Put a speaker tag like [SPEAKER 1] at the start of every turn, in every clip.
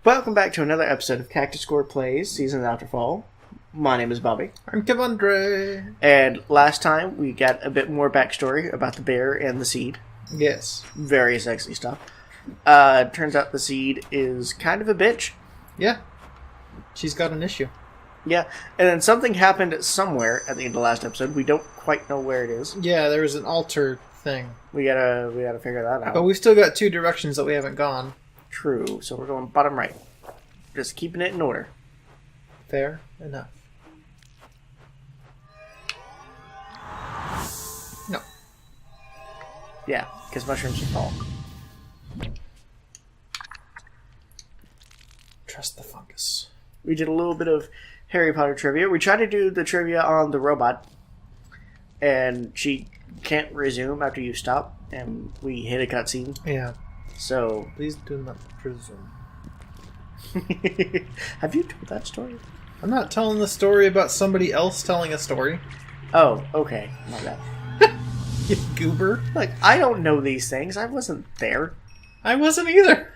[SPEAKER 1] Welcome back to another episode of Cactus Plays Season After Fall. My name is Bobby.
[SPEAKER 2] I'm Kevandre.
[SPEAKER 1] And last time we got a bit more backstory about the bear and the seed.
[SPEAKER 2] Yes.
[SPEAKER 1] Very sexy stuff. Turns out the seed is kind of a bitch.
[SPEAKER 2] Yeah. She's got an issue.
[SPEAKER 1] Yeah, and then something happened somewhere at the end of the last episode. We don't quite know where it is.
[SPEAKER 2] Yeah, there was an altar thing.
[SPEAKER 1] We gotta figure that out.
[SPEAKER 2] But we've still got two directions that we haven't gone.
[SPEAKER 1] True, so we're going bottom right. Just keeping it in order.
[SPEAKER 2] Fair enough. No.
[SPEAKER 1] Yeah, because mushrooms fall.
[SPEAKER 2] Trust the fungus.
[SPEAKER 1] We did a little bit of Harry Potter trivia. We tried to do the trivia on the robot, and she can't resume after you stop, and we hit a cutscene.
[SPEAKER 2] Yeah.
[SPEAKER 1] So...
[SPEAKER 2] Please do not presume.
[SPEAKER 1] Have you told that story?
[SPEAKER 2] I'm not telling the story about somebody else telling a story.
[SPEAKER 1] Oh, okay. My bad.
[SPEAKER 2] You goober.
[SPEAKER 1] Like, I don't know these things. I wasn't there.
[SPEAKER 2] I wasn't either.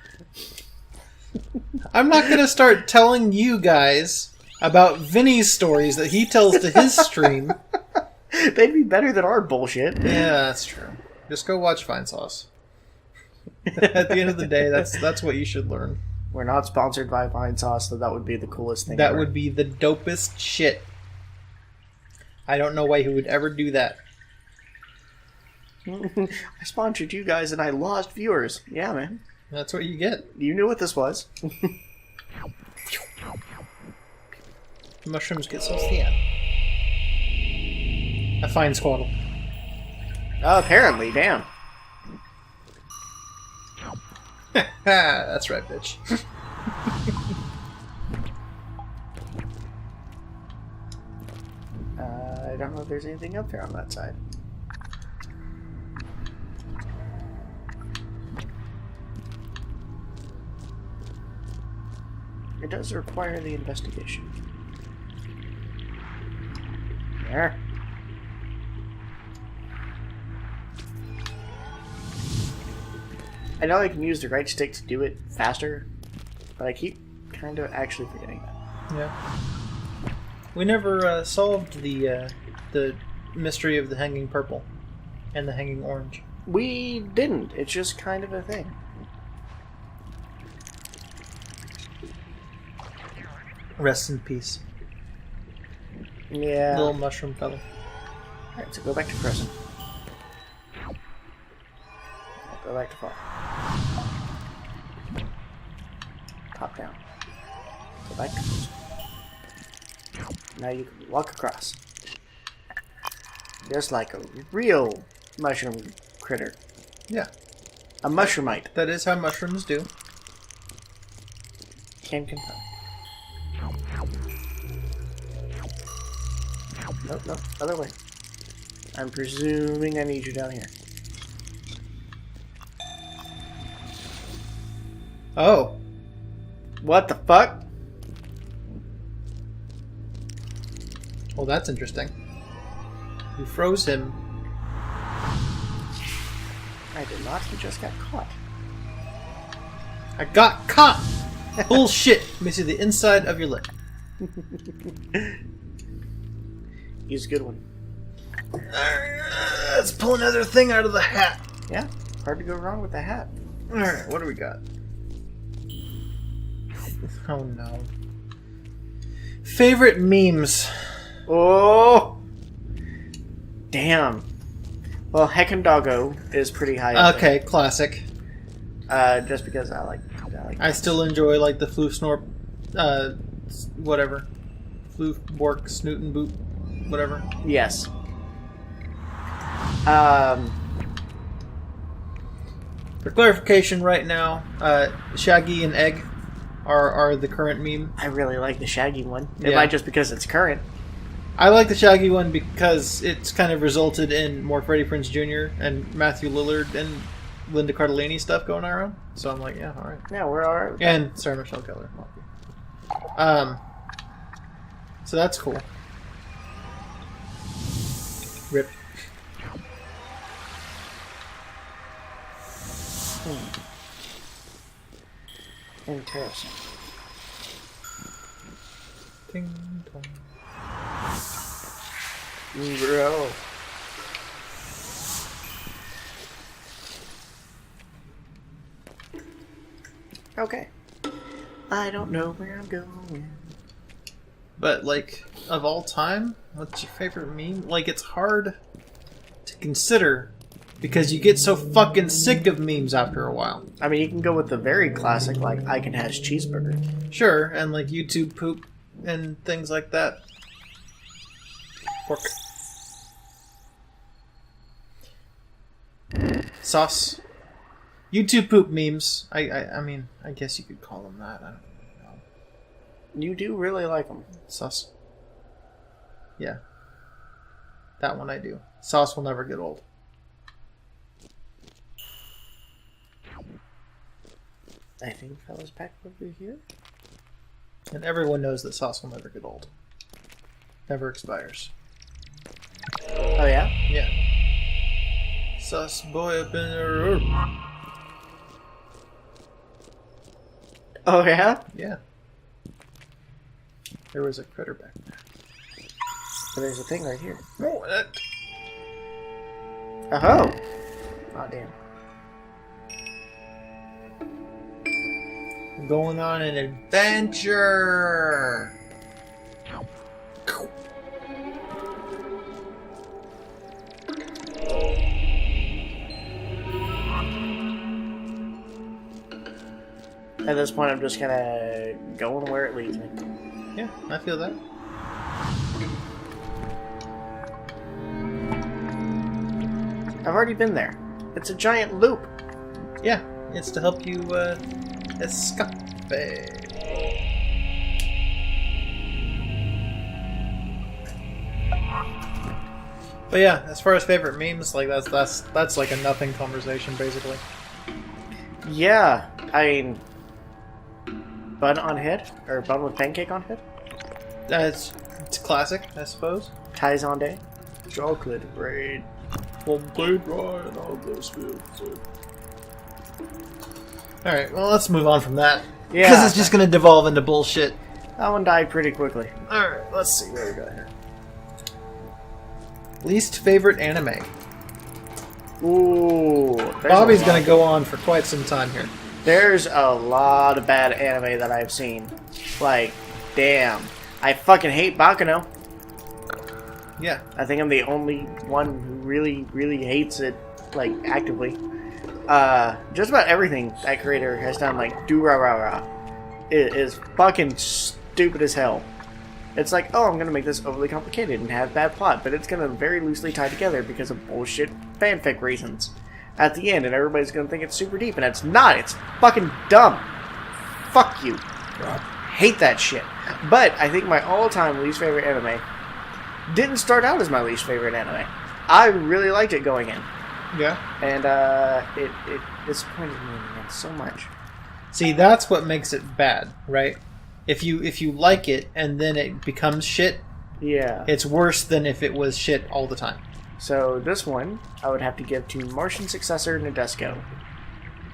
[SPEAKER 2] I'm not going to start telling you guys about Vinny's stories that he tells to his stream.
[SPEAKER 1] They'd be better than our bullshit.
[SPEAKER 2] Yeah, that's true. Just go watch Fine Sauce. At the end of the day, that's what you should learn.
[SPEAKER 1] We're not sponsored by Vine Sauce, so that would be the coolest thing
[SPEAKER 2] That
[SPEAKER 1] ever.
[SPEAKER 2] would be the dopest shit. I don't know why he would ever do that.
[SPEAKER 1] I sponsored you guys and I lost viewers. Yeah, man.
[SPEAKER 2] That's what you get.
[SPEAKER 1] You knew what this was.
[SPEAKER 2] Mushrooms get so thin. A fine squaddle.
[SPEAKER 1] Oh, apparently, damn.
[SPEAKER 2] That's right, bitch.
[SPEAKER 1] I don't know if there's anything up there on that side. It does require the investigation. There. I know I can use the right stick to do it faster, but I keep kind of actually forgetting that.
[SPEAKER 2] Yeah. We never solved the mystery of the hanging purple and the hanging orange.
[SPEAKER 1] We didn't. It's just kind of a thing.
[SPEAKER 2] Rest in peace.
[SPEAKER 1] Yeah.
[SPEAKER 2] Little mushroom fellow.
[SPEAKER 1] Alright, so go back to Crescent. Go back to Fall. Top down. Go back to Crescent. Now you can walk across. Just like a real mushroom critter.
[SPEAKER 2] Yeah.
[SPEAKER 1] A mushroomite.
[SPEAKER 2] That is how mushrooms do.
[SPEAKER 1] Can confirm. Nope, other way. I'm presuming I need you down here.
[SPEAKER 2] Oh.
[SPEAKER 1] What the fuck?
[SPEAKER 2] Well, that's interesting. You froze him.
[SPEAKER 1] I did not, he just got caught.
[SPEAKER 2] I got caught! Bullshit! Let me see the inside of your lip.
[SPEAKER 1] He's a good one.
[SPEAKER 2] Let's pull another thing out of the hat.
[SPEAKER 1] Yeah, hard to go wrong with the hat.
[SPEAKER 2] Alright, what do we got? Oh no. Favorite memes.
[SPEAKER 1] Oh! Damn. Well, Heckin' Doggo is pretty high up
[SPEAKER 2] Okay, classic.
[SPEAKER 1] there. Just because I like
[SPEAKER 2] I still enjoy like the floof snorp, whatever. Floof, bork, snoot and boot, whatever.
[SPEAKER 1] Yes.
[SPEAKER 2] For clarification right now, Shaggy and Egg are the current meme.
[SPEAKER 1] I really like the Shaggy one. It
[SPEAKER 2] Yeah.
[SPEAKER 1] might just because it's current.
[SPEAKER 2] I like the Shaggy one because it's kind of resulted in more Freddie Prinze Jr. and Matthew Lillard and Linda Cardellini stuff going around. So I'm like, yeah, alright.
[SPEAKER 1] Yeah, we're alright with that.
[SPEAKER 2] And Sarah Michelle Gellar. So that's cool. Rip.
[SPEAKER 1] Interesting.
[SPEAKER 2] Ting tong.
[SPEAKER 1] Bro. Okay. I don't know where I'm going.
[SPEAKER 2] But, like, of all time, what's your favorite meme? Like, it's hard to consider because you get so fucking sick of memes after a while.
[SPEAKER 1] I mean, you can go with the very classic, like, I can has cheeseburger.
[SPEAKER 2] Sure, and, like, YouTube poop and things like that. Pork. Sauce. YouTube poop memes. I mean, I guess you could call them that. I don't know.
[SPEAKER 1] You do really like them.
[SPEAKER 2] Sauce. Yeah. That one I do. Sauce will never get old.
[SPEAKER 1] I think that was back over here.
[SPEAKER 2] And everyone knows that sauce will never get old. Never expires.
[SPEAKER 1] Oh, yeah?
[SPEAKER 2] Yeah. Sauce boy up in the room.
[SPEAKER 1] Oh, yeah?
[SPEAKER 2] Yeah. There was a critter back there.
[SPEAKER 1] But there's a thing right here.
[SPEAKER 2] Oh, that...
[SPEAKER 1] Oh! Oh, damn.
[SPEAKER 2] Going on an adventure!
[SPEAKER 1] At this point, I'm just gonna going where it leads me.
[SPEAKER 2] Yeah, I feel that.
[SPEAKER 1] I've already been there. It's a giant loop.
[SPEAKER 2] Yeah, it's to help you escape. But yeah, as far as favorite memes, like that's like a nothing conversation basically.
[SPEAKER 1] Yeah, I mean, bun on head or bun with pancake on head.
[SPEAKER 2] It's classic, I suppose.
[SPEAKER 1] Ties on day. Chocolate braid.
[SPEAKER 2] Alright, well let's move on from that.
[SPEAKER 1] Yeah.
[SPEAKER 2] Because it's just gonna devolve into bullshit.
[SPEAKER 1] That one died pretty quickly.
[SPEAKER 2] Alright, let's see what we got here. Least favorite anime.
[SPEAKER 1] Ooh.
[SPEAKER 2] Bobby's gonna go on for quite some time here.
[SPEAKER 1] There's a lot of bad anime that I've seen. Like, damn. I fucking hate Baccano.
[SPEAKER 2] Yeah.
[SPEAKER 1] I think I'm the only one who really, really hates it, like, actively. Just about everything that creator has done, like, do-ra-ra-ra, is fucking stupid as hell. It's like, oh, I'm gonna make this overly complicated and have bad plot, but it's gonna very loosely tie together because of bullshit fanfic reasons at the end, and everybody's gonna think it's super deep, and it's not. It's fucking dumb. Fuck you. Hate that shit. But I think my all-time least favorite anime didn't start out as my least favorite anime. I really liked it going in.
[SPEAKER 2] Yeah.
[SPEAKER 1] And it disappointed me in the end so much.
[SPEAKER 2] See, that's what makes it bad, right? If you like it and then it becomes shit,
[SPEAKER 1] Yeah.
[SPEAKER 2] it's worse than if it was shit all the time.
[SPEAKER 1] So this one, I would have to give to Martian Successor Nadesco.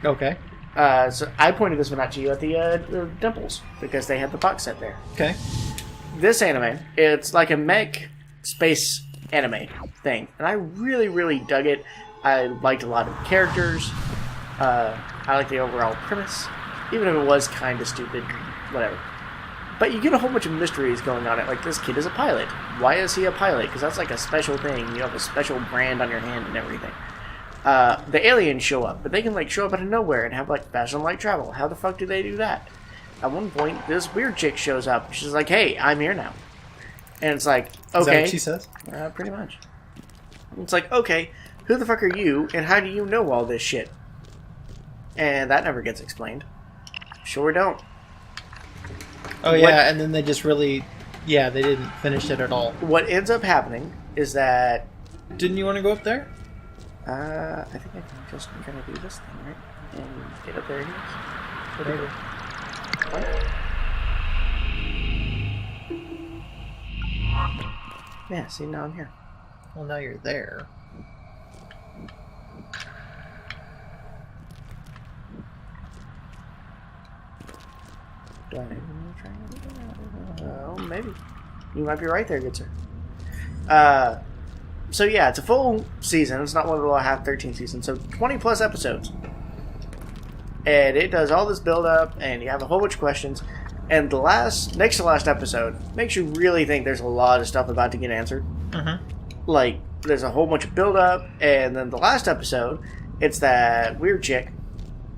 [SPEAKER 2] Okay.
[SPEAKER 1] So I pointed this one out to you at the Dimples, because they had the box set there.
[SPEAKER 2] Okay.
[SPEAKER 1] This anime, it's like a mech space anime thing, and I really, really dug it. I liked a lot of the characters. I liked the overall premise, even if it was kind of stupid, whatever. But you get a whole bunch of mysteries going on. Like, this kid is a pilot. Why is he a pilot? Because that's like a special thing. You have a special brand on your hand and everything. The aliens show up, but they can like show up out of nowhere and have like fast and light travel. How the fuck do they do that? At one point, this weird chick shows up. She's like, "Hey, I'm here now," and it's like, "Okay."
[SPEAKER 2] Is that what she says?
[SPEAKER 1] Pretty much. It's like, okay, who the fuck are you, and how do you know all this shit? And that never gets explained. Sure don't.
[SPEAKER 2] Oh yeah, and then they just really, they didn't finish it at all.
[SPEAKER 1] What ends up happening is that
[SPEAKER 2] Didn't you want to go up there?
[SPEAKER 1] I think I can just kind of do this thing, right? And get up there.
[SPEAKER 2] Whatever.
[SPEAKER 1] What? Yeah, see, now I'm here.
[SPEAKER 2] Well, now you're there.
[SPEAKER 1] Do I maybe. You might be right there, good sir. So yeah, it's a full season. It's not one of the little half 13 seasons. So 20 plus episodes. And it does all this build up, and you have a whole bunch of questions. And the next to last episode makes you really think there's a lot of stuff about to get answered.
[SPEAKER 2] Mm-hmm.
[SPEAKER 1] Like, there's a whole bunch of build up, and then the last episode, it's that weird chick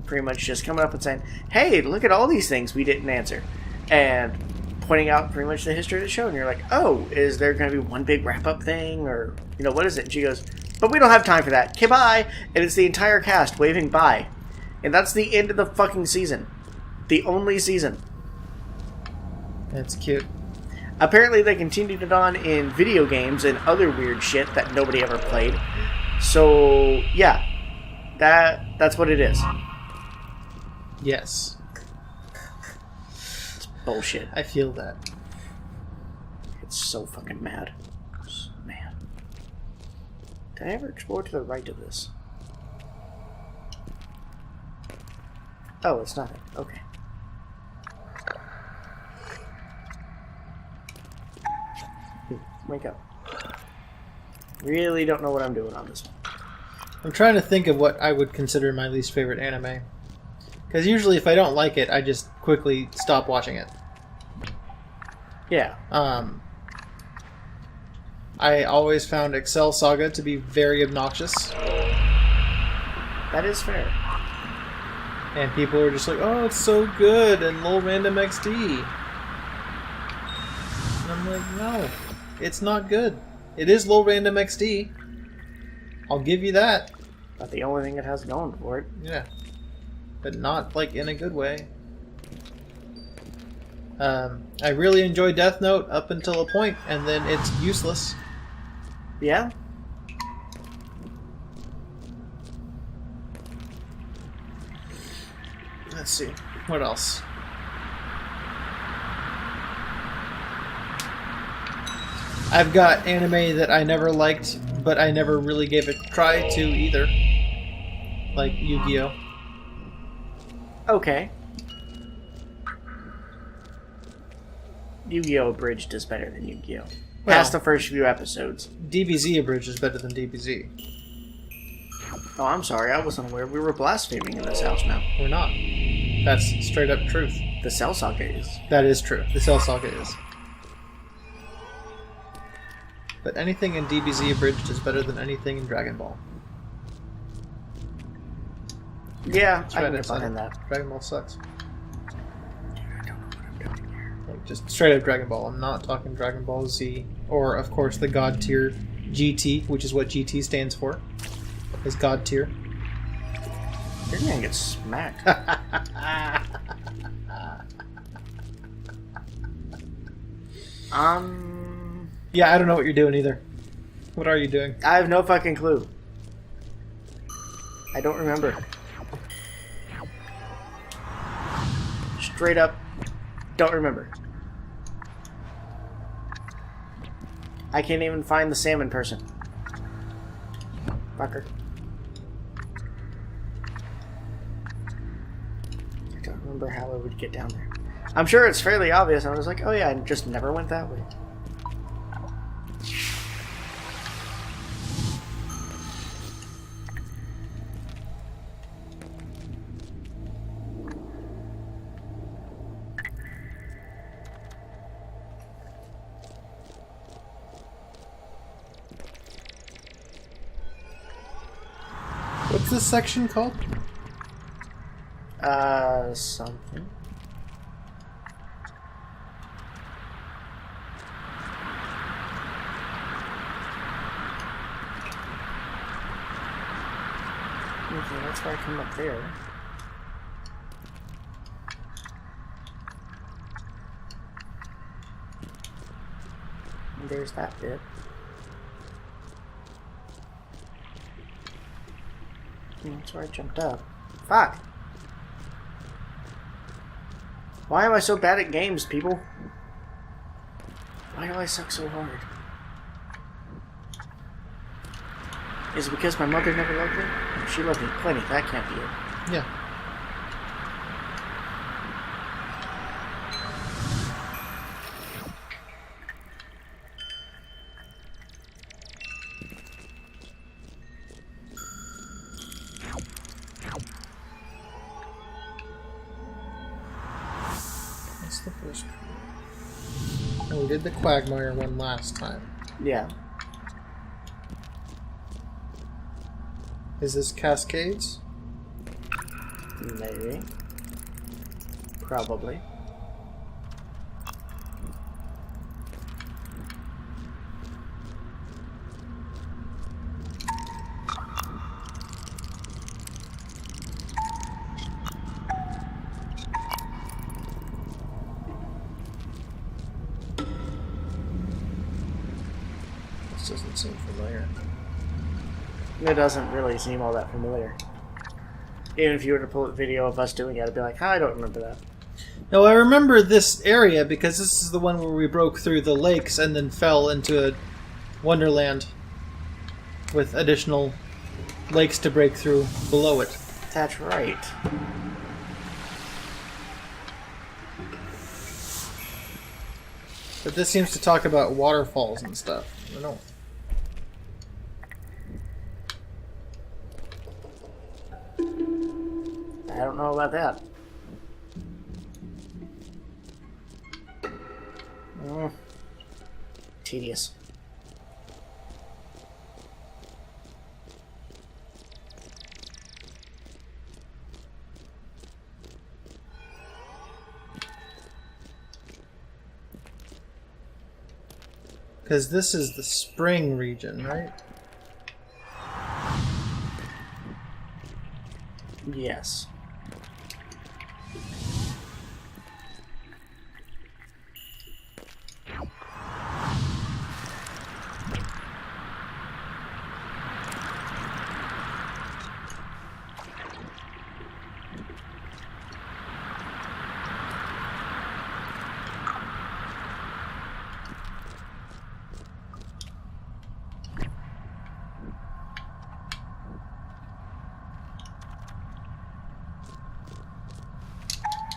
[SPEAKER 1] pretty much just coming up and saying, hey, look at all these things we didn't answer. And pointing out pretty much the history of the show, and you're like, oh, is there going to be one big wrap-up thing, or, you know, what is it? And she goes, but we don't have time for that. Okay, bye. And it's the entire cast waving bye. And that's the end of the fucking season. The only season.
[SPEAKER 2] That's cute.
[SPEAKER 1] Apparently they continued it on in video games and other weird shit that nobody ever played. So, yeah. That's what it is.
[SPEAKER 2] Yes.
[SPEAKER 1] It's bullshit.
[SPEAKER 2] I feel that.
[SPEAKER 1] It's so fucking mad. So mad. Did I ever explore to the right of this? Oh, it's nothing. Okay. Wake up. Really don't know what I'm doing on this one.
[SPEAKER 2] I'm trying to think of what I would consider my least favorite anime. Because usually if I don't like it, I just quickly stop watching it.
[SPEAKER 1] Yeah.
[SPEAKER 2] I always found Excel Saga to be very obnoxious.
[SPEAKER 1] That is fair.
[SPEAKER 2] And people are just like, oh, it's so good, and lol random XD. And I'm like, no, it's not good. It is lol random XD. I'll give you that.
[SPEAKER 1] But the only thing it has going for it.
[SPEAKER 2] Yeah. But not, like, in a good way. I really enjoy Death Note up until a point, and then it's useless.
[SPEAKER 1] Yeah?
[SPEAKER 2] Let's see. What else? I've got anime that I never liked, but I never really gave it a try to either. Like Yu-Gi-Oh!
[SPEAKER 1] Okay. Yu-Gi-Oh! Abridged is better than Yu-Gi-Oh!
[SPEAKER 2] Well,
[SPEAKER 1] Past the first few episodes.
[SPEAKER 2] DBZ Abridged is better than DBZ.
[SPEAKER 1] Oh, I'm sorry. I wasn't aware we were blaspheming in this house now.
[SPEAKER 2] We're not. That's straight up truth.
[SPEAKER 1] The Cell Saga is.
[SPEAKER 2] That is true. The Cell Saga is. But anything in DBZ Abridged is better than anything in Dragon Ball.
[SPEAKER 1] Yeah,
[SPEAKER 2] That's
[SPEAKER 1] I
[SPEAKER 2] right,
[SPEAKER 1] can get
[SPEAKER 2] I said
[SPEAKER 1] behind
[SPEAKER 2] it.
[SPEAKER 1] that.
[SPEAKER 2] Dragon Ball sucks.
[SPEAKER 1] I don't know what I'm doing here.
[SPEAKER 2] Like, just straight up Dragon Ball. I'm not talking Dragon Ball Z. Or, of course, the God tier GT, which is what GT stands for. Is God tier.
[SPEAKER 1] You're gonna get smacked.
[SPEAKER 2] Yeah, I don't know what you're doing either. What are you doing?
[SPEAKER 1] I have no fucking clue. I don't remember. Straight up, don't remember. I can't even find the salmon person. Fucker. I don't remember how I would get down there. I'm sure it's fairly obvious. I was like, oh yeah, I just never went that way.
[SPEAKER 2] What's this section called?
[SPEAKER 1] Something. Okay, that's why I come up there. And there's that bit. That's where I jumped up. Fuck! Why am I so bad at games, people? Why do I suck so hard? Is it because my mother never loved me? She loved me plenty, that can't be it.
[SPEAKER 2] Yeah. the first pool. And we did the Quagmire one last time.
[SPEAKER 1] Yeah.
[SPEAKER 2] Is this Cascades?
[SPEAKER 1] Maybe. Probably.
[SPEAKER 2] This doesn't seem familiar.
[SPEAKER 1] It doesn't really seem all that familiar. Even if you were to pull a video of us doing it, I'd be like, I don't remember that.
[SPEAKER 2] No, I remember this area because this is the one where we broke through the lakes and then fell into a wonderland with additional lakes to break through below it.
[SPEAKER 1] That's right.
[SPEAKER 2] But this seems to talk about waterfalls and stuff. I don't know.
[SPEAKER 1] I don't know about that. Tedious.
[SPEAKER 2] Because this is the spring region, right?
[SPEAKER 1] Yes.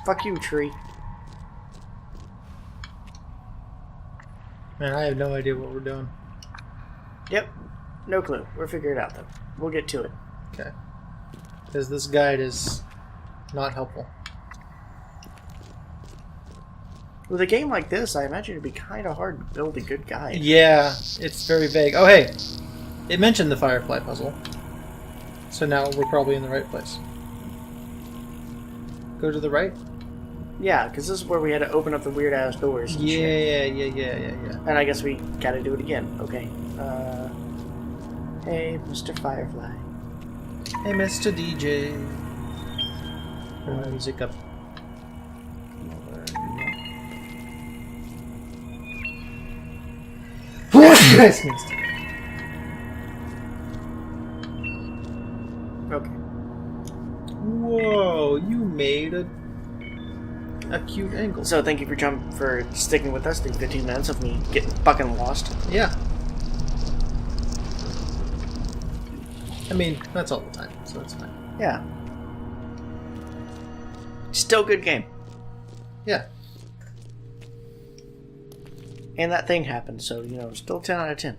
[SPEAKER 1] Fuck you, tree.
[SPEAKER 2] Man, I have no idea what we're doing.
[SPEAKER 1] Yep. No clue. We'll figure it out, though. We'll get to it.
[SPEAKER 2] Okay. Because this guide is not helpful.
[SPEAKER 1] With a game like this, I imagine it'd be kind of hard to build a good guide.
[SPEAKER 2] Yeah, it's very vague. Oh, hey! It mentioned the Firefly puzzle. So now we're probably in the right place. Go to the right?
[SPEAKER 1] Yeah, because this is where we had to open up the weird-ass doors and shit.
[SPEAKER 2] Yeah.
[SPEAKER 1] And I guess we gotta do it again. Okay. Hey, Mr. Firefly.
[SPEAKER 2] Hey, Mr. DJ. Turn the music up. I sneezed.
[SPEAKER 1] Okay.
[SPEAKER 2] Whoa, you made a cute angle.
[SPEAKER 1] So thank you for sticking with us through 15 minutes of me getting fucking lost.
[SPEAKER 2] Yeah. I mean, that's all the time, so it's fine.
[SPEAKER 1] Yeah. Still good game.
[SPEAKER 2] Yeah.
[SPEAKER 1] And that thing happened, so, you know, still 10 out of 10.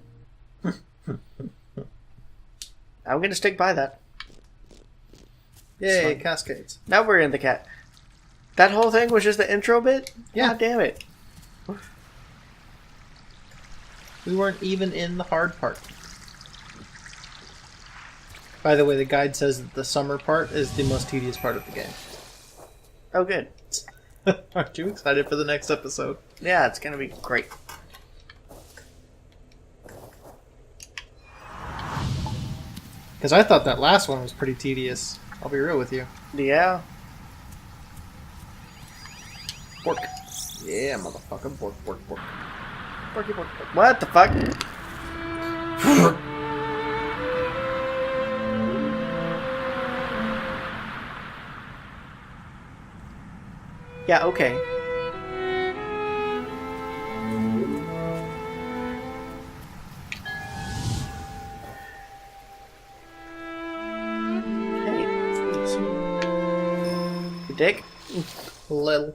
[SPEAKER 1] I'm gonna stick by that.
[SPEAKER 2] Yay, Cascades.
[SPEAKER 1] Now we're in the cat. That whole thing was just the intro bit?
[SPEAKER 2] Yeah.
[SPEAKER 1] God damn it.
[SPEAKER 2] We weren't even in the hard part. By the way, the guide says that the summer part is the most tedious part of the game.
[SPEAKER 1] Oh, good.
[SPEAKER 2] Aren't you excited for the next episode?
[SPEAKER 1] Yeah, it's gonna be great.
[SPEAKER 2] Because I thought that last one was pretty tedious. I'll be real with you.
[SPEAKER 1] Yeah.
[SPEAKER 2] Pork. Yeah, motherfucker. Pork.
[SPEAKER 1] Porky, pork. What the fuck? Yeah, okay. Hey, please. You dick?
[SPEAKER 2] Little.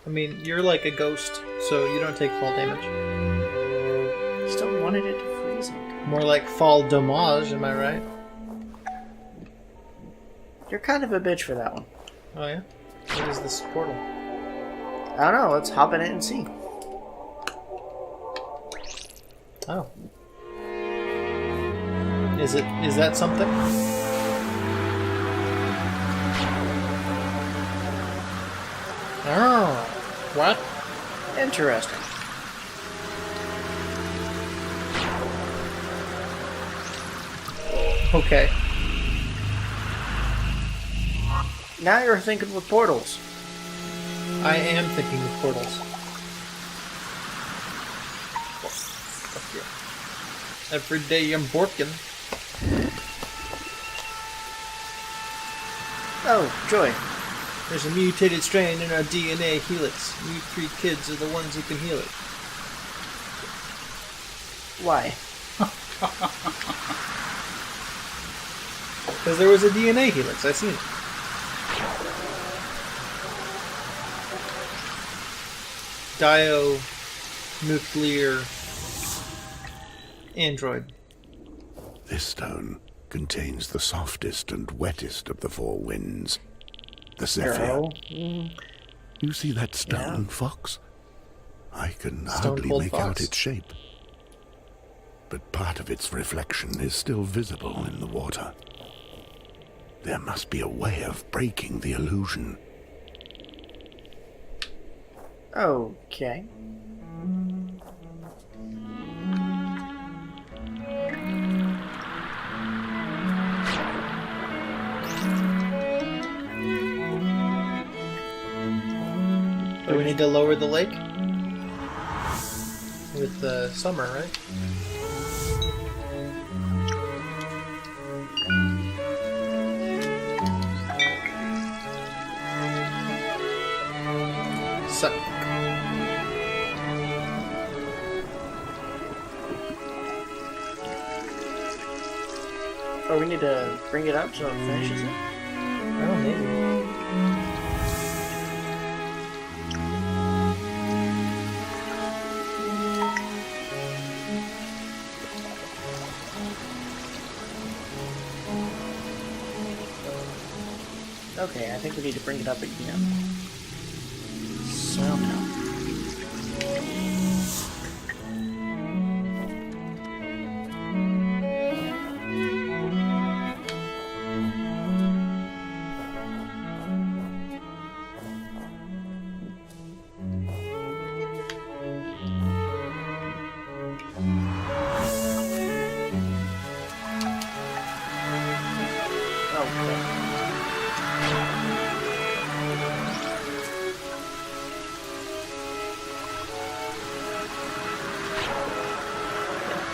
[SPEAKER 2] I mean, you're like a ghost, so you don't take fall damage.
[SPEAKER 1] Still wanted it to freeze it.
[SPEAKER 2] More like fall damage, am I right?
[SPEAKER 1] You're kind of a bitch for that one.
[SPEAKER 2] Oh yeah? What is this portal?
[SPEAKER 1] I don't know. Let's hop in it and see.
[SPEAKER 2] Oh. Is that something? Oh. What?
[SPEAKER 1] Interesting.
[SPEAKER 2] Okay.
[SPEAKER 1] Now you're thinking with portals.
[SPEAKER 2] I am thinking of portals. Every day I'm working.
[SPEAKER 1] Oh, joy.
[SPEAKER 2] There's a mutated strain in our DNA helix. You 3 kids are the ones who can heal it.
[SPEAKER 1] Why?
[SPEAKER 2] Because there was a DNA helix. I seen it. Nuclear android.
[SPEAKER 3] This stone contains the softest and wettest of the 4 winds. The Zephyr. You see that stone, Fox? I can hardly make out its shape. But part of its reflection is still visible in the water. There must be a way of breaking the illusion.
[SPEAKER 1] Okay.
[SPEAKER 2] Do we need to lower the lake? With the summer, right? Suck.
[SPEAKER 1] Oh, we need to bring it up so it finishes it?
[SPEAKER 2] Oh, maybe.
[SPEAKER 1] Okay, I think we need to bring it up again. Somehow.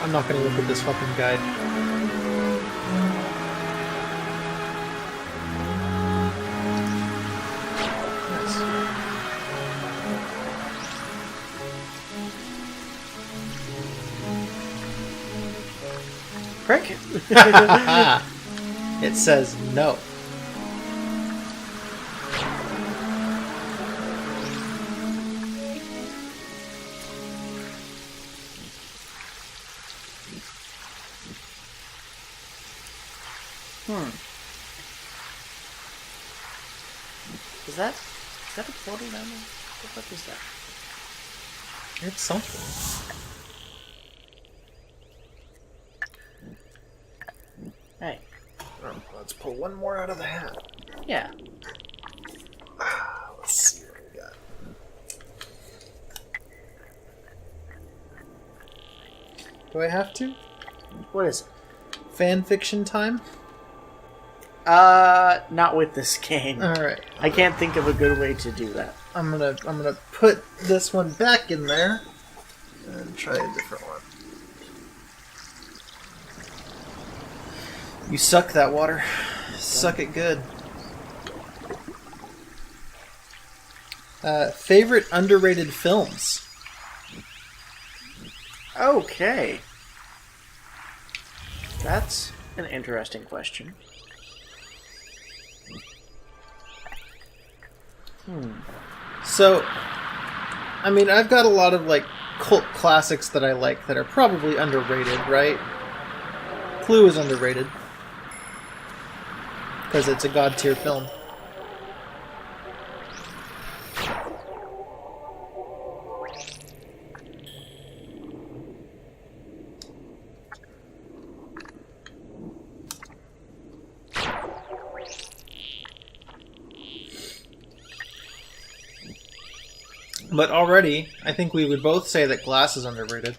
[SPEAKER 2] I'm not gonna look at this fucking guide.
[SPEAKER 1] Prick.
[SPEAKER 2] It says no.
[SPEAKER 1] Is that a portal down there? What the fuck is that?
[SPEAKER 2] It's something.
[SPEAKER 1] Hey.
[SPEAKER 2] Let's pull one more out of the hat.
[SPEAKER 1] Yeah.
[SPEAKER 2] Let's see what we got. Do I have to?
[SPEAKER 1] What is it?
[SPEAKER 2] Fan fiction time?
[SPEAKER 1] Not with this game.
[SPEAKER 2] Alright.
[SPEAKER 1] I can't think of a good way to do that.
[SPEAKER 2] I'm gonna put this one back in there and try a different one. You suck that water. Suck it good. Favorite underrated films?
[SPEAKER 1] Okay. That's an interesting question.
[SPEAKER 2] So, I mean, I've got a lot of, like, cult classics that I like that are probably underrated, right? Clue is underrated. Because it's a god-tier film. But already, I think we would both say that Glass is underrated.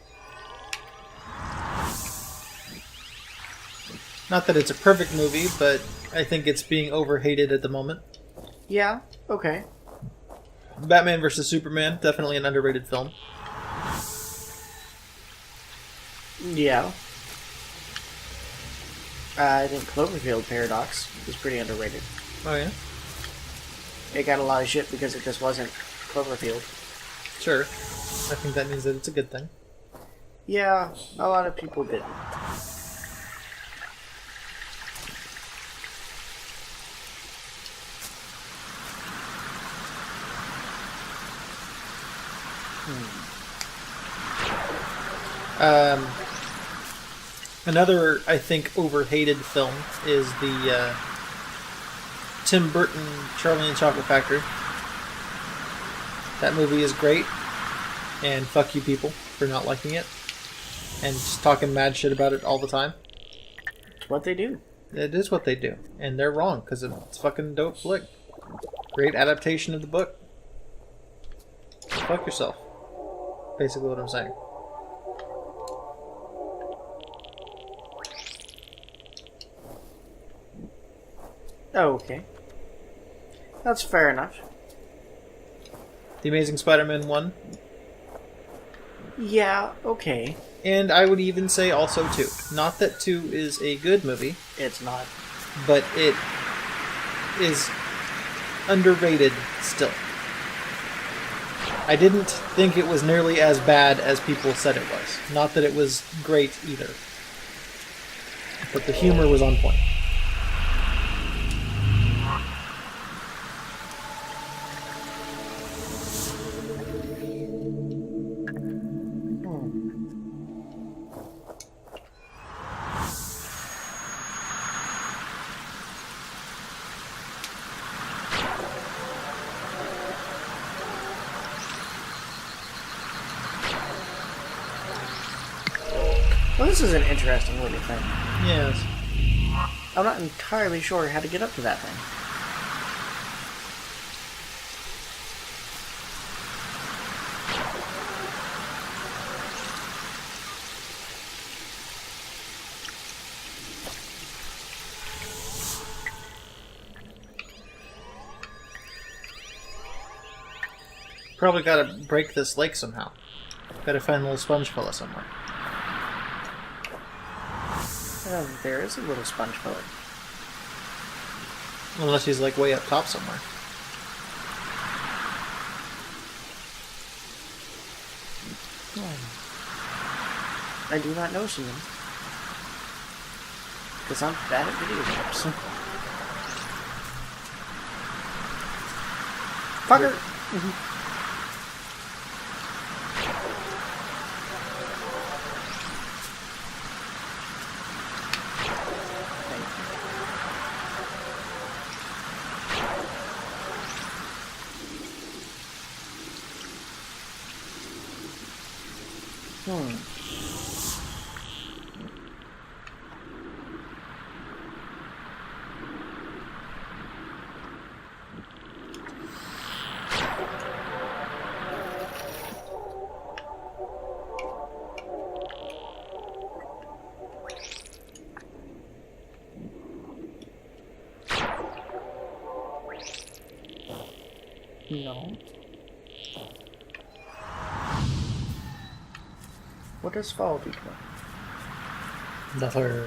[SPEAKER 2] Not that it's a perfect movie, but I think it's being overhated at the moment.
[SPEAKER 1] Yeah, okay.
[SPEAKER 2] Batman vs. Superman, definitely an underrated film.
[SPEAKER 1] Yeah. I think Cloverfield Paradox is pretty underrated.
[SPEAKER 2] Oh, yeah?
[SPEAKER 1] It got a lot of shit because it just wasn't Cloverfield.
[SPEAKER 2] Sure. I think that means that it's a good thing.
[SPEAKER 1] Yeah, a lot of people didn't.
[SPEAKER 2] Another, I think, overhated film is the Tim Burton Charlie and the Chocolate Factory. That movie is great, and fuck you people for not liking it, and just talking mad shit about it all the time.
[SPEAKER 1] It's what they do.
[SPEAKER 2] It is what they do, and they're wrong, because it's fucking dope flick. Great adaptation of the book. Fuck yourself. Basically what I'm saying.
[SPEAKER 1] Oh, okay. That's fair enough.
[SPEAKER 2] The Amazing Spider-Man 1.
[SPEAKER 1] Yeah, okay.
[SPEAKER 2] And I would even say also 2. Not that 2 is a good movie,
[SPEAKER 1] It's not.
[SPEAKER 2] but it is underrated still. I didn't think it was nearly as bad as people said it was. Not that it was great either. But the humor was on point.
[SPEAKER 1] Well, this is an interesting little thing.
[SPEAKER 2] Yes.
[SPEAKER 1] I'm not entirely sure how to get up to that thing.
[SPEAKER 2] Probably gotta break this lake somehow. Gotta find a little sponge fella somewhere.
[SPEAKER 1] There is a little sponge filler.
[SPEAKER 2] Unless he's like way up top somewhere.
[SPEAKER 1] I do not know see him. Because I'm bad at video games. Fucker! No. What does fall do to it?
[SPEAKER 2] Nothing.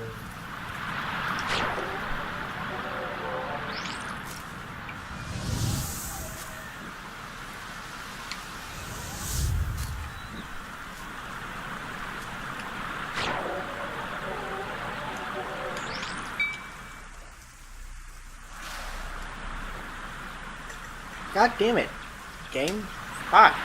[SPEAKER 1] God damn it. Game? Fuck.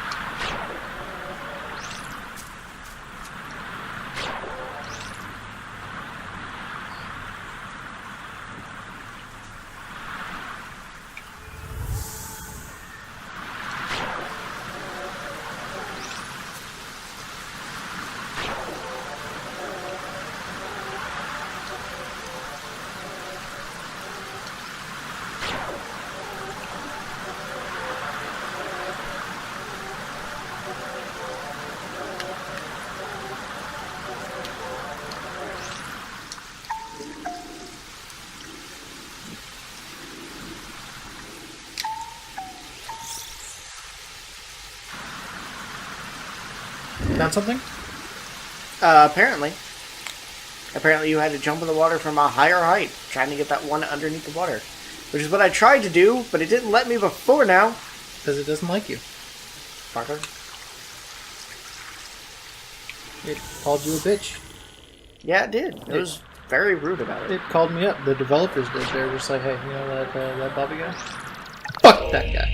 [SPEAKER 2] found something?
[SPEAKER 1] Apparently. Apparently you had to jump in the water from a higher height, trying to get that one underneath the water. Which is what I tried to do, but it didn't let me before now.
[SPEAKER 2] Because it doesn't like you.
[SPEAKER 1] Fucker.
[SPEAKER 2] It called you a bitch.
[SPEAKER 1] Yeah, it did. It was very rude about it.
[SPEAKER 2] It called me up. The developers did. They were just like, hey, you know that Bobby guy? Fuck that guy.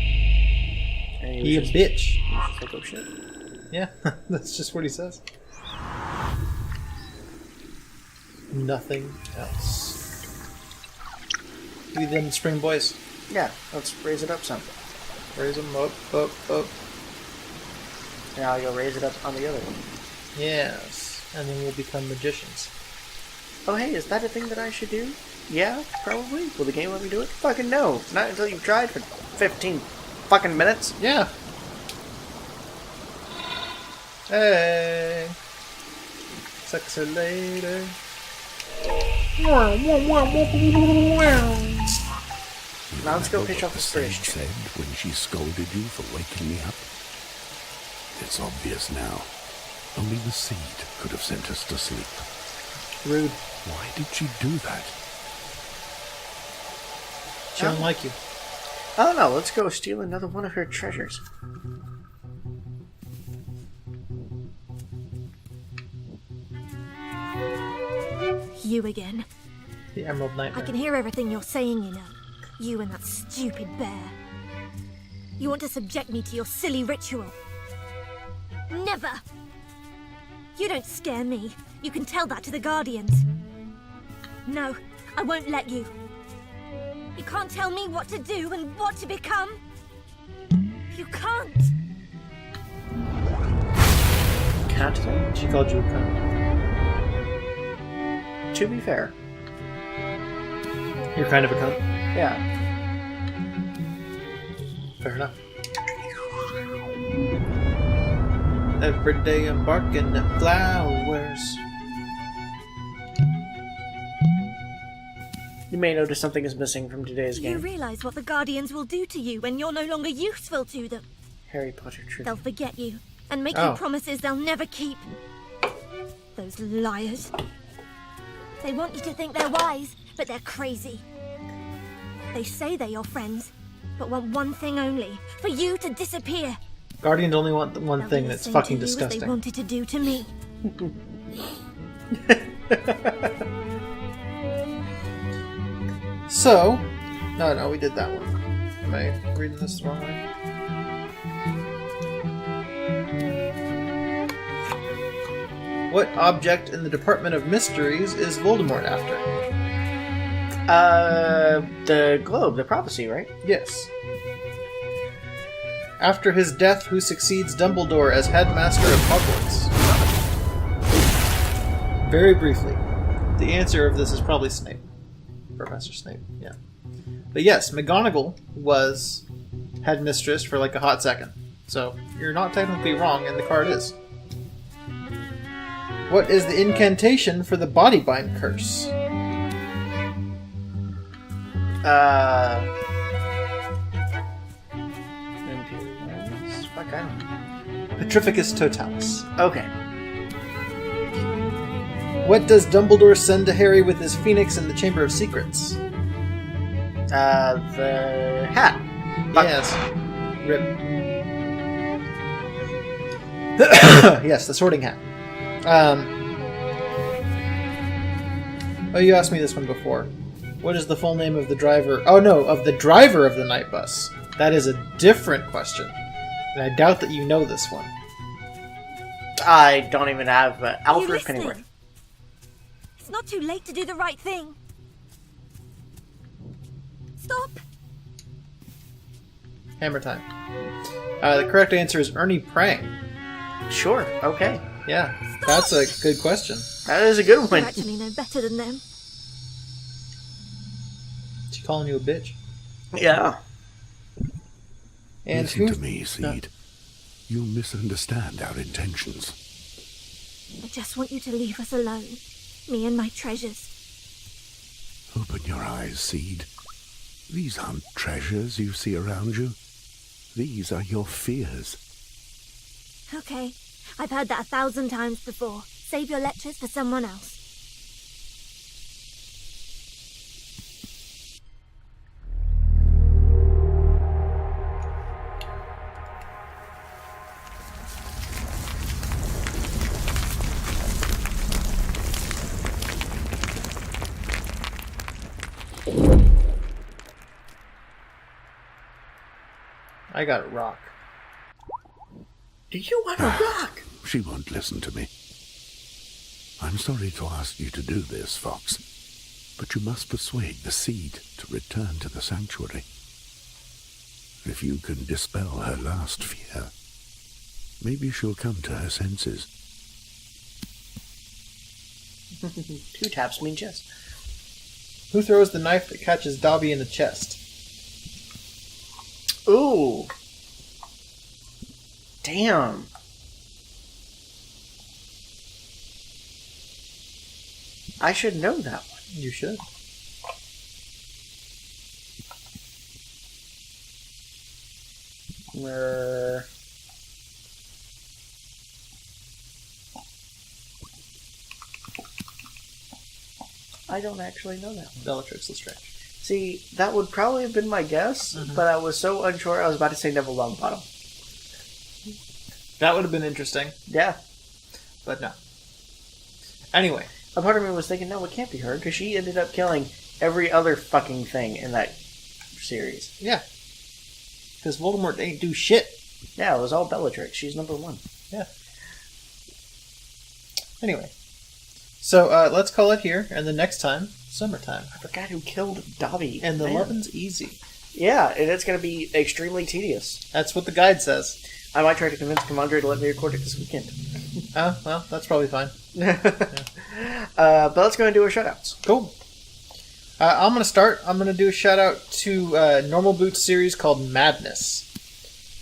[SPEAKER 2] He a bitch.
[SPEAKER 1] Like, oh shit.
[SPEAKER 2] Yeah, that's just what he says. Nothing else. We them spring boys.
[SPEAKER 1] Yeah, let's raise it up some.
[SPEAKER 2] Raise them up, up, up.
[SPEAKER 1] Now you'll raise it up on the other one.
[SPEAKER 2] Yes, and then we'll become magicians.
[SPEAKER 1] Oh hey, is that a thing that I should do? Yeah, probably. Will the game let me do it? Fucking no. Not until you've tried for 15 fucking minutes.
[SPEAKER 2] Yeah. Hey. Sexy lady.
[SPEAKER 1] Now let's go pitch off the
[SPEAKER 3] Sage
[SPEAKER 1] bridge.
[SPEAKER 3] said when she scolded you for waking me up. It's obvious now. Only the seed could have sent us to sleep.
[SPEAKER 2] Rude.
[SPEAKER 3] Why did she do that?
[SPEAKER 2] She don't like you.
[SPEAKER 1] I don't know, let's go steal another one of her treasures.
[SPEAKER 4] You again.
[SPEAKER 2] The Emerald
[SPEAKER 4] I
[SPEAKER 2] Nightmare.
[SPEAKER 4] can hear everything you're saying, you know. You and that stupid bear. You want to subject me to your silly ritual. Never! You don't scare me. You can tell that to the Guardians. No, I won't let you. You can't tell me what to do and what to become. You can't.
[SPEAKER 1] Can't?
[SPEAKER 2] She called you a cunt.
[SPEAKER 1] To be fair.
[SPEAKER 2] You're kind of a cunt.
[SPEAKER 1] Yeah.
[SPEAKER 2] Fair enough. Every day I'm barking at flowers.
[SPEAKER 1] You may notice something is missing from today's
[SPEAKER 4] You
[SPEAKER 1] game.
[SPEAKER 4] realize what the Guardians will do to you when you're no longer useful to them.
[SPEAKER 1] Harry Potter trivia.
[SPEAKER 4] They'll forget you and make
[SPEAKER 2] Oh.
[SPEAKER 4] you promises they'll never keep. Those liars. They want you to think they're wise, but they're crazy. They say they're your friends, but want one thing only, for you to disappear.
[SPEAKER 2] Guardians only want the one
[SPEAKER 4] They'll
[SPEAKER 2] thing
[SPEAKER 4] do the
[SPEAKER 2] that's
[SPEAKER 4] same
[SPEAKER 2] fucking
[SPEAKER 4] to you as
[SPEAKER 2] disgusting.
[SPEAKER 4] they wanted to do to me.
[SPEAKER 2] So, no, we did that one. Am I reading this the wrong way? What object in the Department of Mysteries is Voldemort after?
[SPEAKER 1] The globe, the prophecy, right?
[SPEAKER 2] Yes. After his death, who succeeds Dumbledore as headmaster of Hogwarts? Very briefly, the answer of this is probably Snape. Professor Snape, yeah. But yes, McGonagall was headmistress for like a hot second. So, you're not technically wrong, and the card is. What is the incantation for the body bind curse?
[SPEAKER 1] Fuck, I don't know.
[SPEAKER 2] Petrificus Totalis.
[SPEAKER 1] Okay.
[SPEAKER 2] What does Dumbledore send to Harry with his phoenix in the Chamber of Secrets?
[SPEAKER 1] The hat. Fuck.
[SPEAKER 2] Yes. Rip. Yes, the sorting hat. Oh, you asked me this one before. What is the full name of the driver? Oh no, of the driver of the night bus. That is a different question. And I doubt that you know this one.
[SPEAKER 1] I don't even have
[SPEAKER 4] Are you
[SPEAKER 1] Alfred
[SPEAKER 4] listening?
[SPEAKER 1] Pennyworth.
[SPEAKER 4] It's not too late to do the right thing. Stop.
[SPEAKER 2] Hammer time. The correct answer is Ernie Prang.
[SPEAKER 1] Sure, okay.
[SPEAKER 2] Yeah, that's a good question.
[SPEAKER 1] That is a good
[SPEAKER 4] You
[SPEAKER 1] one.
[SPEAKER 4] actually know better than them.
[SPEAKER 2] She calling you a bitch.
[SPEAKER 1] Yeah.
[SPEAKER 2] And
[SPEAKER 3] Listen
[SPEAKER 2] who?
[SPEAKER 3] to me, Seed. You misunderstand our intentions.
[SPEAKER 4] I just want you to leave us alone. Me and my treasures.
[SPEAKER 3] Open your eyes, Seed. These aren't treasures you see around you. These are your fears.
[SPEAKER 4] Okay, I've heard that 1,000 times before. Save your lectures for someone else.
[SPEAKER 2] I got a rock.
[SPEAKER 1] Do you want a rock?
[SPEAKER 3] She won't listen to me. I'm sorry to ask you to do this, Fox, but you must persuade the seed to return to the sanctuary. If you can dispel her last fear, maybe she'll come to her senses.
[SPEAKER 1] 2 taps mean chest.
[SPEAKER 2] Who throws the knife that catches Dobby in the chest?
[SPEAKER 1] Ooh. Damn. I should know that one.
[SPEAKER 2] You should.
[SPEAKER 1] I don't actually know that one.
[SPEAKER 2] Bellatrix Lestrange.
[SPEAKER 1] See, that would probably have been my guess, but I was so unsure I was about to say Neville Longbottom.
[SPEAKER 2] That would have been interesting,
[SPEAKER 1] Yeah.
[SPEAKER 2] but no. Anyway,
[SPEAKER 1] A part of me was thinking, no, it can't be her, because she ended up killing every other fucking thing in that series.
[SPEAKER 2] yeah. Because Voldemort ain't do shit.
[SPEAKER 1] Yeah, it was all Bellatrix. She's number 1.
[SPEAKER 2] Yeah. Anyway. So, let's call it here, and then next time, summertime.
[SPEAKER 1] I forgot who killed Dobby.
[SPEAKER 2] And the
[SPEAKER 1] Man.
[SPEAKER 2] lovin's easy.
[SPEAKER 1] Yeah, and it's going to be extremely tedious.
[SPEAKER 2] That's what the guide says.
[SPEAKER 1] I might try to convince Kevandre to let me record it this weekend.
[SPEAKER 2] Oh, well, that's probably fine.
[SPEAKER 1] But let's go and do our shoutouts.
[SPEAKER 2] Cool. I'm going to start. I'm going to do a shout out to a Normal Boots series called Madness.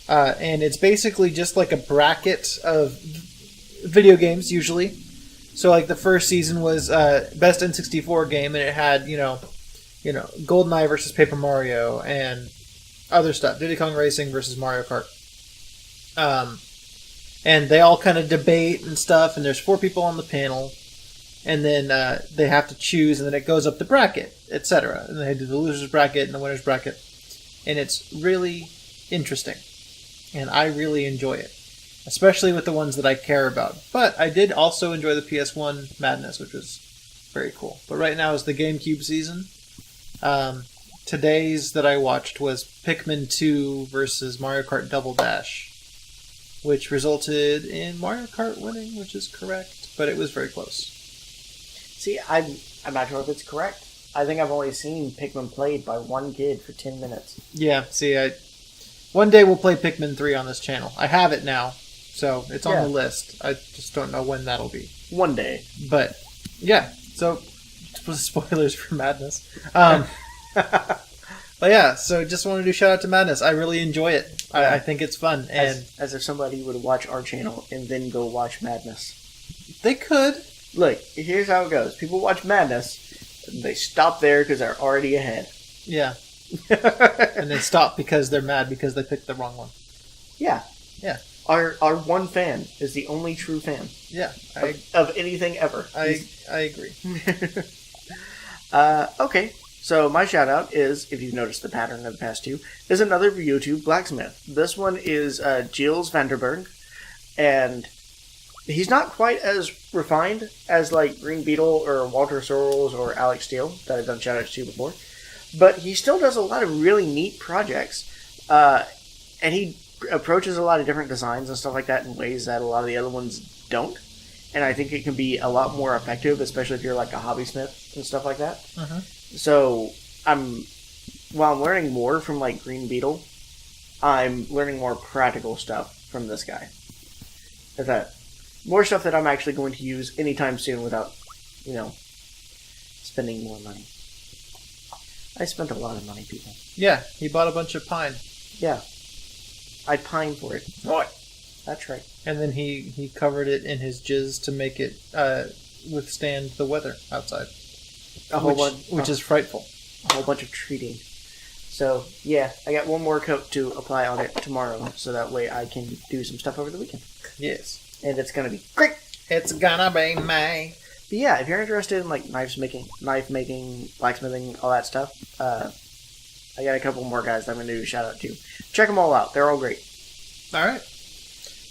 [SPEAKER 2] And it's basically just like a bracket of video games, usually. So, like, the first season was Best N64 game, and it had, GoldenEye versus Paper Mario and other stuff. Diddy Kong Racing versus Mario Kart. And they all kind of debate and stuff, and there's 4 people on the panel. And then they have to choose, and then it goes up the bracket, etc. And they do the loser's bracket and the winner's bracket. And it's really interesting. And I really enjoy it. Especially with the ones that I care about. But I did also enjoy the PS1 Madness, which was very cool. But right now is the GameCube season. Today's that I watched was Pikmin 2 versus Mario Kart Double Dash, which resulted in Mario Kart winning, which is correct. But it was very close.
[SPEAKER 1] See, I'm not sure if it's correct. I think I've only seen Pikmin played by one kid for 10 minutes.
[SPEAKER 2] Yeah, see, one day we'll play Pikmin 3 on this channel. I have it now, so it's on the list. I just don't know when that'll be.
[SPEAKER 1] One day.
[SPEAKER 2] But, yeah, so, spoilers for Madness. But yeah, so just want to do shout out to Madness. I really enjoy it. I think it's fun. And
[SPEAKER 1] as if somebody would watch our channel and then go watch Madness.
[SPEAKER 2] They could.
[SPEAKER 1] Look, here's how it goes. People watch Madness, they stop there because they're already ahead.
[SPEAKER 2] Yeah. And they stop because they're mad because they picked the wrong one.
[SPEAKER 1] Yeah.
[SPEAKER 2] Yeah.
[SPEAKER 1] Our one fan is the only true fan.
[SPEAKER 2] Yeah.
[SPEAKER 1] Of anything ever.
[SPEAKER 2] I agree.
[SPEAKER 1] Okay. So my shout out is, if you've noticed the pattern of the past 2, is another YouTube blacksmith. This one is Giles Vanderberg, and he's not quite as refined as like Green Beetle or Walter Sorrells or Alex Steele that I've done shout outs to before, but he still does a lot of really neat projects, and he approaches a lot of different designs and stuff like that in ways that a lot of the other ones don't, and I think it can be a lot more effective, especially if you're like a hobbysmith and stuff like that.
[SPEAKER 2] Uh-huh. So
[SPEAKER 1] while I'm learning more from like Green Beetle, I'm learning more practical stuff from this guy. Is that more stuff that I'm actually going to use anytime soon without, spending more money. I spent a lot of money, people.
[SPEAKER 2] Yeah, he bought a bunch of pine.
[SPEAKER 1] Yeah. I pine for it.
[SPEAKER 2] What?
[SPEAKER 1] That's right.
[SPEAKER 2] And then he covered it in his jizz to make it withstand the weather outside. Which is frightful.
[SPEAKER 1] A whole bunch of treating. So, yeah, I got one more coat to apply on it tomorrow, so that way I can do some stuff over the weekend.
[SPEAKER 2] Yes.
[SPEAKER 1] and it's gonna be great.
[SPEAKER 2] It's gonna be May.
[SPEAKER 1] But yeah, if you're interested in like knife making, blacksmithing, all that stuff, I got a couple more guys that I'm gonna do a shout out to. Check them all out; they're all great.
[SPEAKER 2] All right.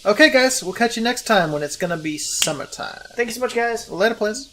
[SPEAKER 2] Okay, guys, we'll catch you next time when it's gonna be summertime.
[SPEAKER 1] Thank you so much, guys.
[SPEAKER 2] Later, please.